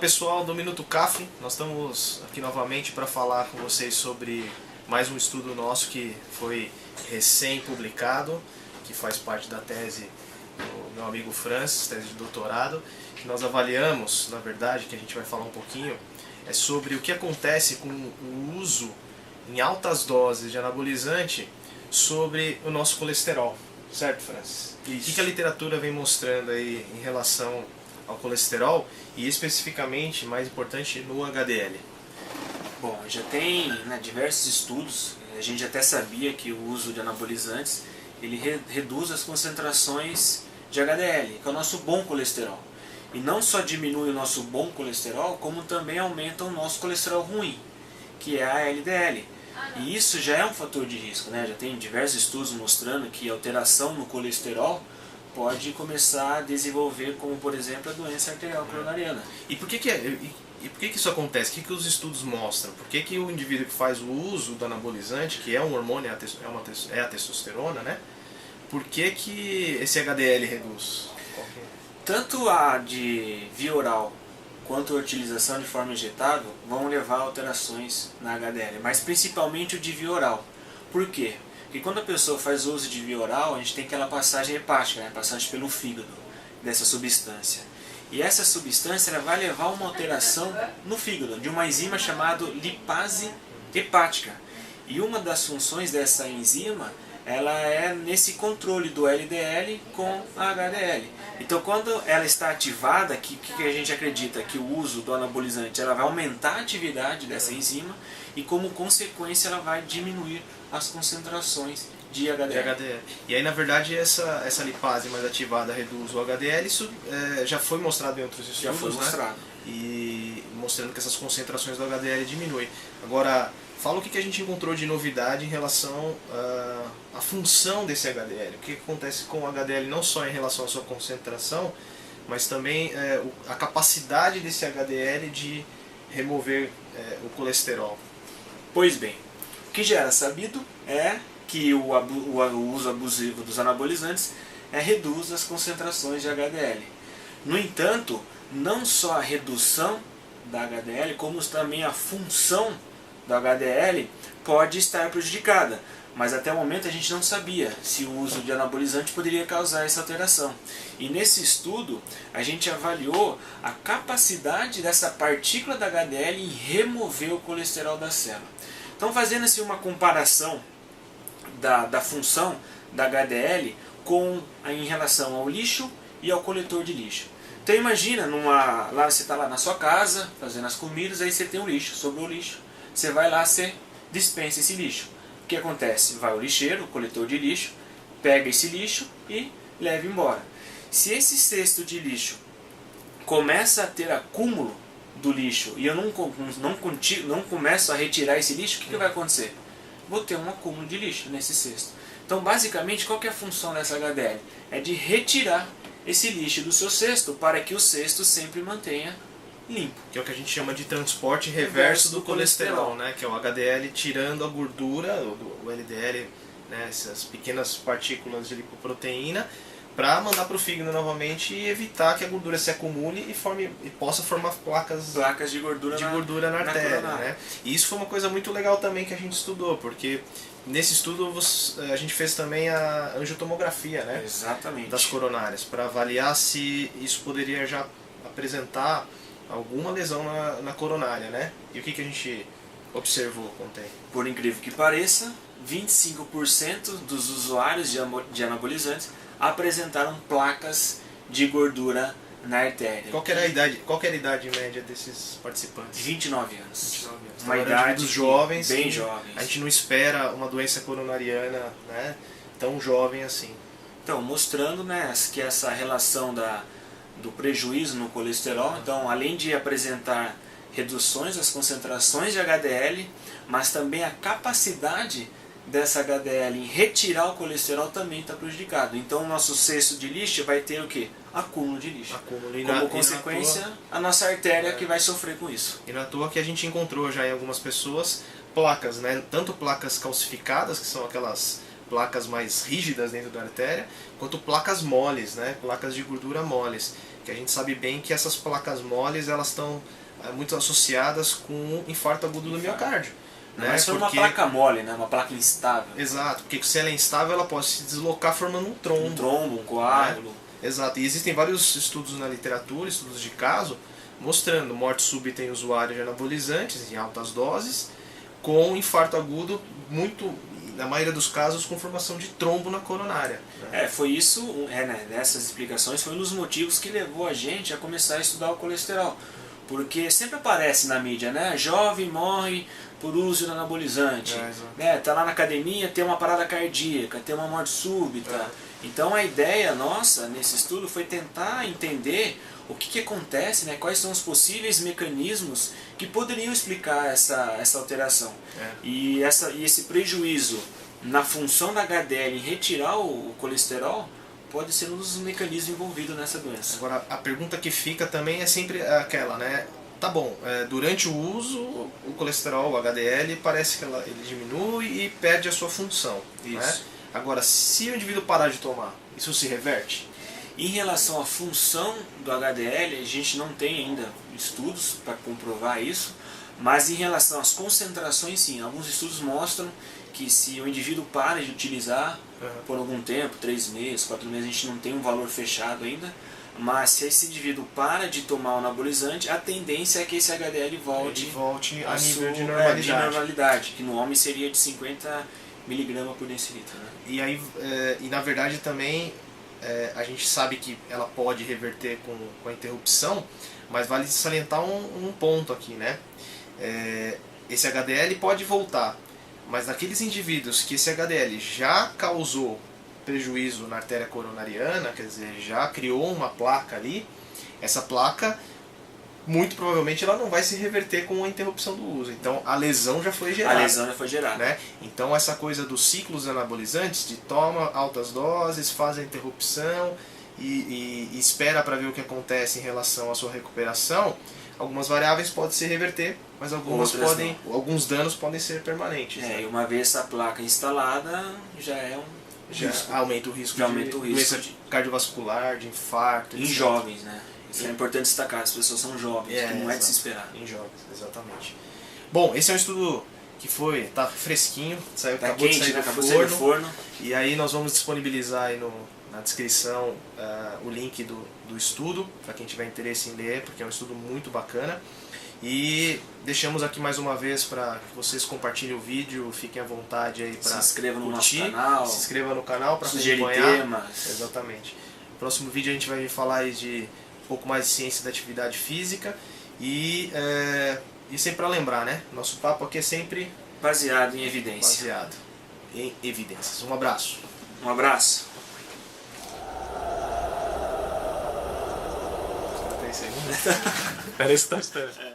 pessoal do Minuto CAF, nós estamos aqui novamente para falar com vocês sobre mais um estudo nosso que foi recém-publicado, que faz parte da tese do meu amigo Francis, tese de doutorado, que nós avaliamos, na verdade, que a gente vai falar um pouquinho, é sobre o que acontece com o uso em altas doses de anabolizante sobre o nosso colesterol, certo, Francis? Isso. O que a literatura vem mostrando aí em relação ao colesterol e especificamente, mais importante, no HDL? Bom, já tem diversos estudos, a gente até sabia que o uso de anabolizantes ele reduz as concentrações de HDL, que é o nosso bom colesterol. E não só diminui o nosso bom colesterol, como também aumenta o nosso colesterol ruim, que é a LDL. E isso já é um fator de risco, né? Já tem diversos estudos mostrando que a alteração no colesterol pode começar a desenvolver, como por exemplo, a doença arterial coronariana. E por que isso acontece? O que os estudos mostram? Por que o indivíduo que faz o uso do anabolizante, que é um hormônio, é a testosterona, né? Por que esse HDL reduz? Tanto a de via oral quanto a utilização de forma injetável vão levar a alterações na HDL, mas principalmente o de via oral. Por quê? Porque quando a pessoa faz uso de via oral, a gente tem aquela passagem hepática, né? Passagem pelo fígado dessa substância. E essa substância ela vai levar a uma alteração no fígado, de uma enzima chamada lipase hepática. E uma das funções dessa enzima ela é nesse controle do LDL com a HDL. Então quando ela está ativada, que a gente acredita que o uso do anabolizante ela vai aumentar a atividade dessa enzima e como consequência ela vai diminuir as concentrações de HDL. E aí na verdade essa lipase mais ativada reduz o HDL, isso já foi mostrado em outros estudos, já foi mostrado. Né? E mostrando que essas concentrações do HDL diminuem. Agora, fala o que a gente encontrou de novidade em relação à função desse HDL. O que acontece com o HDL não só em relação à sua concentração, mas também a capacidade desse HDL de remover o colesterol. Pois bem, o que já era sabido é que o uso abusivo dos anabolizantes reduz as concentrações de HDL. No entanto, não só a redução da HDL, como também a função do HDL pode estar prejudicada, mas até o momento a gente não sabia se o uso de anabolizante poderia causar essa alteração. E nesse estudo a gente avaliou a capacidade dessa partícula da HDL em remover o colesterol da célula. Então, fazendo assim uma comparação da função da HDL em relação ao lixo e ao coletor de lixo. Então imagina, lá você está lá na sua casa fazendo as comidas, aí você tem o lixo, sobrou o lixo. Você vai lá, você dispensa esse lixo. O que acontece? Vai o lixeiro, o coletor de lixo, pega esse lixo e leva embora. Se esse cesto de lixo começa a ter acúmulo do lixo e eu não começo a retirar esse lixo, o que vai acontecer? Vou ter um acúmulo de lixo nesse cesto. Então basicamente qual que é a função dessa HDL? É de retirar esse lixo do seu cesto para que o cesto sempre mantenha limpo. Que é o que a gente chama de transporte reverso do colesterol, né? Que é o HDL tirando a gordura, o LDL, né? Essas pequenas partículas de lipoproteína, para mandar para o fígado novamente e evitar que a gordura se acumule e possa formar placas de gordura na artéria. Né? E isso foi uma coisa muito legal também que a gente estudou, porque nesse estudo a gente fez também a angiotomografia, né? Exatamente. Das coronárias, para avaliar se isso poderia já apresentar alguma lesão na coronária, né? E o que a gente observou, contém? Por incrível que pareça, 25% dos usuários de anabolizantes apresentaram placas de gordura na artéria. Qual era a idade média desses participantes? 29 anos. 29 anos. Uma idade dos jovens, bem jovens. A gente não espera uma doença coronariana, né, tão jovem assim. Então, mostrando, né, que essa relação do prejuízo no colesterol, então além de apresentar reduções das concentrações de HDL, mas também a capacidade dessa HDL em retirar o colesterol também está prejudicado. Então o nosso cesto de lixo vai ter o quê? Acúmulo de lixo. Como consequência, a nossa artéria que vai sofrer com isso. E não é à toa que a gente encontrou já em algumas pessoas placas, né? Tanto placas calcificadas, que são aquelas placas mais rígidas dentro da artéria, quanto placas moles, né? Placas de gordura moles. que a gente sabe bem que essas placas moles elas estão muito associadas com infarto agudo do miocárdio. Né? Mas foi uma placa mole, né? Uma placa instável. Exato, porque se ela é instável ela pode se deslocar formando um trombo. Um trombo, um coágulo. Né? Exato, e existem vários estudos na literatura, estudos de caso, mostrando morte súbita em usuário de anabolizantes em altas doses, com infarto agudo, muito, na maioria dos casos, com formação de trombo na coronária. Né? Foi isso, né, nessas explicações, foi um dos motivos que levou a gente a começar a estudar o colesterol. Porque sempre aparece na mídia, né? Jovem morre por uso de anabolizante. Né? Tá lá na academia, tem uma parada cardíaca, tem uma morte súbita. Então a ideia nossa nesse estudo foi tentar entender o que acontece, né? Quais são os possíveis mecanismos que poderiam explicar essa alteração. E esse prejuízo na função da HDL em retirar o colesterol pode ser um dos mecanismos envolvidos nessa doença. Agora, a pergunta que fica também é sempre aquela, né? Tá bom, durante o uso, o colesterol, o HDL, parece que ele diminui e perde a sua função. Isso. Né? Agora, se o indivíduo parar de tomar, isso se reverte? Em relação à função do HDL, a gente não tem ainda estudos para comprovar isso, mas em relação às concentrações, sim. Alguns estudos mostram que se o indivíduo para de utilizar por algum tempo, 3 meses, 4 meses, a gente não tem um valor fechado ainda, mas se esse indivíduo para de tomar o anabolizante, a tendência é que esse HDL volte a nível de normalidade. Que no homem seria de 50 mg por decilitro. Né? E aí, na verdade também, a gente sabe que ela pode reverter com a interrupção, mas vale salientar um ponto aqui, né? Esse HDL pode voltar, mas naqueles indivíduos que esse HDL já causou prejuízo na artéria coronariana, quer dizer, já criou uma placa ali, essa placa, muito provavelmente, ela não vai se reverter com a interrupção do uso. Então, a lesão já foi gerada. A lesão já foi gerada. Né? Então, essa coisa dos ciclos anabolizantes, de toma altas doses, faz a interrupção e espera para ver o que acontece em relação à sua recuperação, algumas variáveis podem se reverter, mas alguns danos podem ser permanentes. E uma vez essa placa instalada, já aumenta o risco de doença cardiovascular, de infarto, em jovens, né? Isso é importante destacar, as pessoas são jovens, que não é de se esperar. Em jovens, exatamente. Bom, esse é um estudo que tá fresquinho, acabou de sair do forno. E aí nós vamos disponibilizar aí na descrição o link do estudo, para quem tiver interesse em ler, porque é um estudo muito bacana. E deixamos aqui mais uma vez para que vocês compartilhem o vídeo, fiquem à vontade aí para se inscreva no nosso canal, se inscreva no canal para acompanhar temas. Exatamente. No próximo vídeo a gente vai falar aí de um pouco mais de ciência da atividade física e sempre para lembrar, né? Nosso papo aqui é sempre baseado em evidência. Baseado em evidências. Um abraço. Um abraço. 30 segundos. Parece que tá esperando.